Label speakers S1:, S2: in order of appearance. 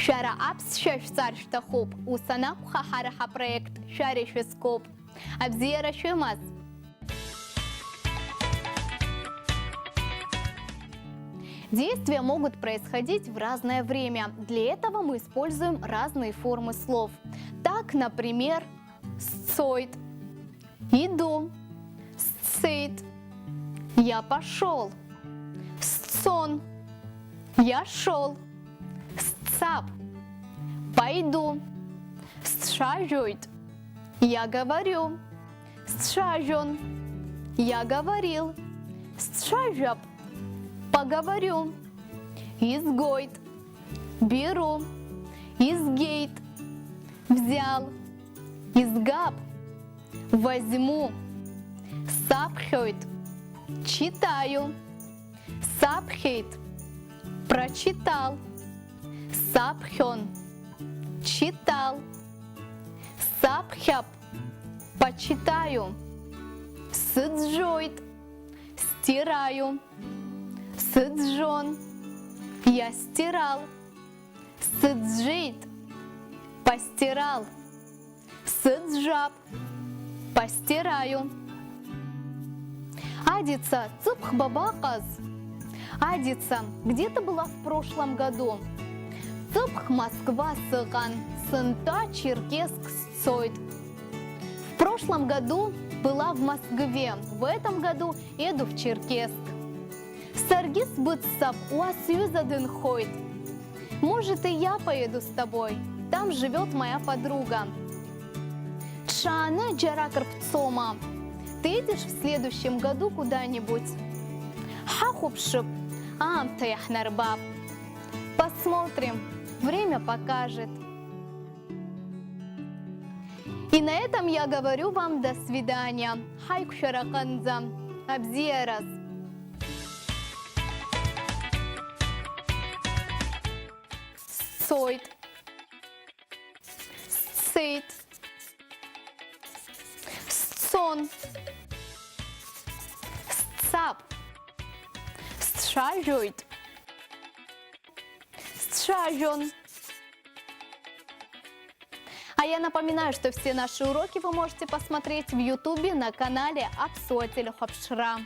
S1: Шара апс шеш царштахуп, усанап хахараха проект шаришескоп. Абзиера шумас. Действия могут происходить в разное время. Для этого мы используем разные формы слов. Так, например, сцойт, иду, сцейт, я пошел, сцон, я шел, сцап, пойду, сшажует, я говорю, сшажен, я говорил, сшажаб, поговорю, изгойт, беру, изгейт, взял, изгаб, возьму, сапхойт, читаю, сапхейт, прочитал, сапхен, читал, сапхяп, почитаю, сыджойт, стираю, сыджон, я стирал, сыджит, постирал, сыджаб, постираю. Адица, цыпх бабаказ. Адица, где ты была в прошлом году? Цыпх Москва сыган, сынта Черкесск сцойт. В прошлом году была в Москве, в этом году еду в Черкесск. Саргис бытсап уасюзадын хойт. Может, и я поеду с тобой, там живет моя подруга. Чана джаракр пцома. Ты едешь в следующем году куда-нибудь? Хахупшип, амтаяхнарбаб. Посмотрим, время покажет. И на этом я говорю вам до свидания. Хайкшараканза, абзиерас. Сойт, сцейт, сцон, сцап, сшажует, сшажен. А я напоминаю, что все наши уроки вы можете посмотреть в YouTube на канале Апсуатель Хапшра.